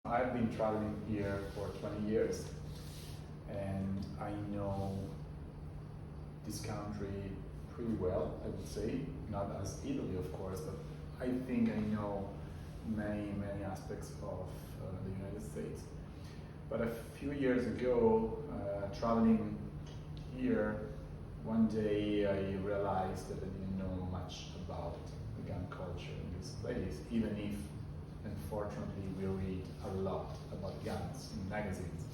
I've been traveling here for 20 years and I know this country pretty well, I would say. Not as Italy, of course, but I think I know many aspects of the United States. But a few years ago, traveling here, one day I realized that I didn't know much about the gun culture in this place, even if unfortunately we read a lot about guns in magazines.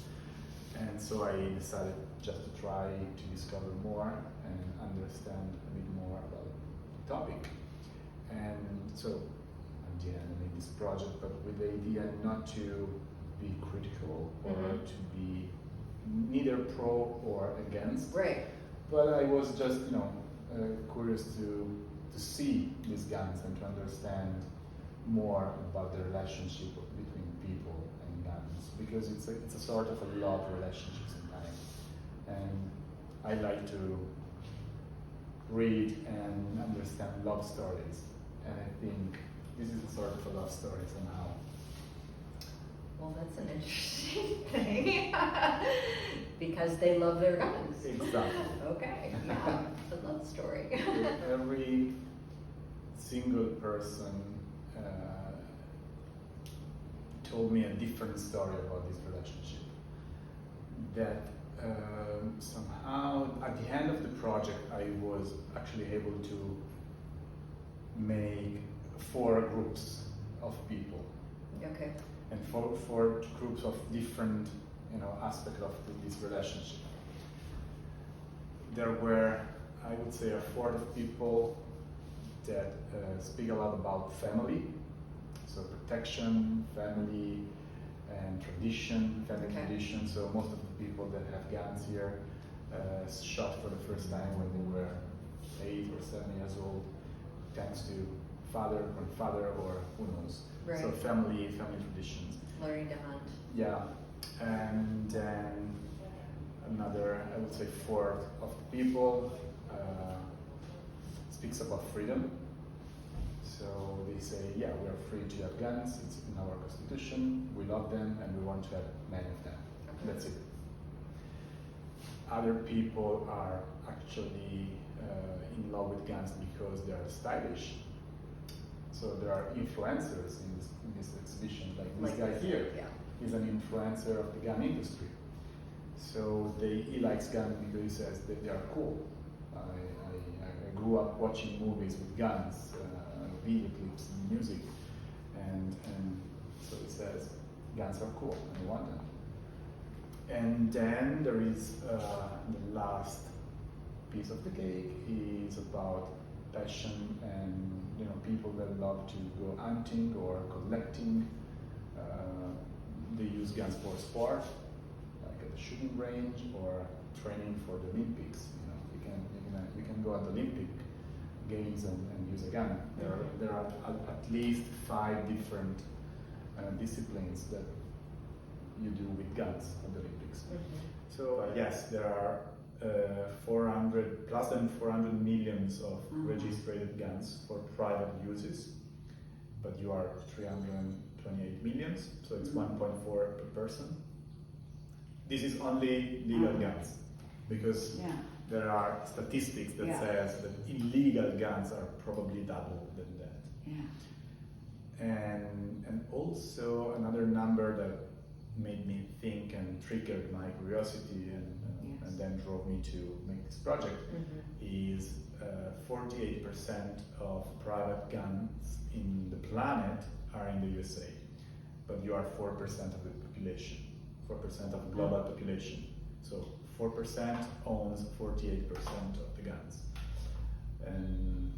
And so I decided just to try to discover more and understand a bit more about the topic. And so at the end I made this project, but with the idea not to be critical or to be neither pro or against. Right. But I was just, curious to see these guns and to understand more about the relationship between people and guns, because it's a sort of a love relationship sometimes. And I like to read and understand love stories, and I think this is a sort of a love story somehow. Well, that's an interesting thing because they love their guns. Exactly. Okay, yeah, it's a love story. Every single person told me a different story about this relationship. That somehow at the end of the project I was actually able to make 4 groups of people. Okay. And 4 groups of different aspects of this relationship. There were, I would say, a 4 of people that speak a lot about family. So protection, family, and tradition, family tradition. So most of the people that have guns here shot for the first time when they were 8 or 7 years old, thanks to father, grandfather, or who knows. Right. So family traditions. Learning to hunt. Yeah, and then another, I would say, 4 of the people speaks about freedom. So they say, yeah, we are free to have guns, it's in our constitution, we love them, and we want to have many of them. Okay. That's it. Other people are actually in love with guns because they are stylish. So there are influencers in this exhibition, like this guy here. Yeah. He's an influencer of the gun industry. So he likes guns because he says that they are cool. I grew up watching movies with guns, video clips and music, and so he says guns are cool and I want them. And then there is the last piece of the cake is about passion and people that love to go hunting or collecting. They use guns for sport, like at the shooting range or training for the Olympics. You can go at the Olympic Games and use a gun. There are at least 5 different disciplines that you do with guns at the Olympics. So yes, there are 400 millions of registered guns for private uses, but you are 328 millions, so it's 1.4 per person. This is only legal guns, because there are statistics that says that illegal guns are probably double than that. Yeah. And also another number that made me think and triggered my curiosity and then drove me to make this project is 48% of private guns in the planet are in the USA, but you are 4% of the population, 4% of global population. So 4% owns 48% of the guns. And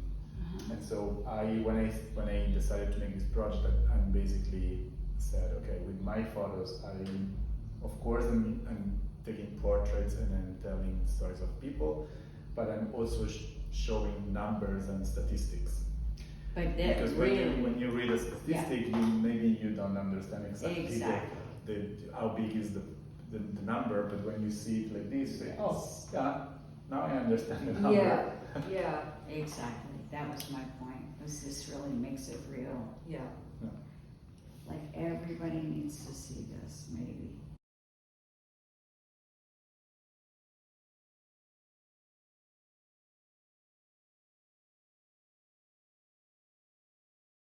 so when I decided to make this project, I basically said, okay, with my photos, of course I'm taking portraits and then telling stories of people, but I'm also showing numbers and statistics. But because when you read a statistic, maybe you don't understand exactly how big is the number, but when you see it like this, you say, oh, yeah, now I understand the number. Yeah, exactly. That was my point. This really makes it real. Yeah. Like everybody needs needs to see this, maybe.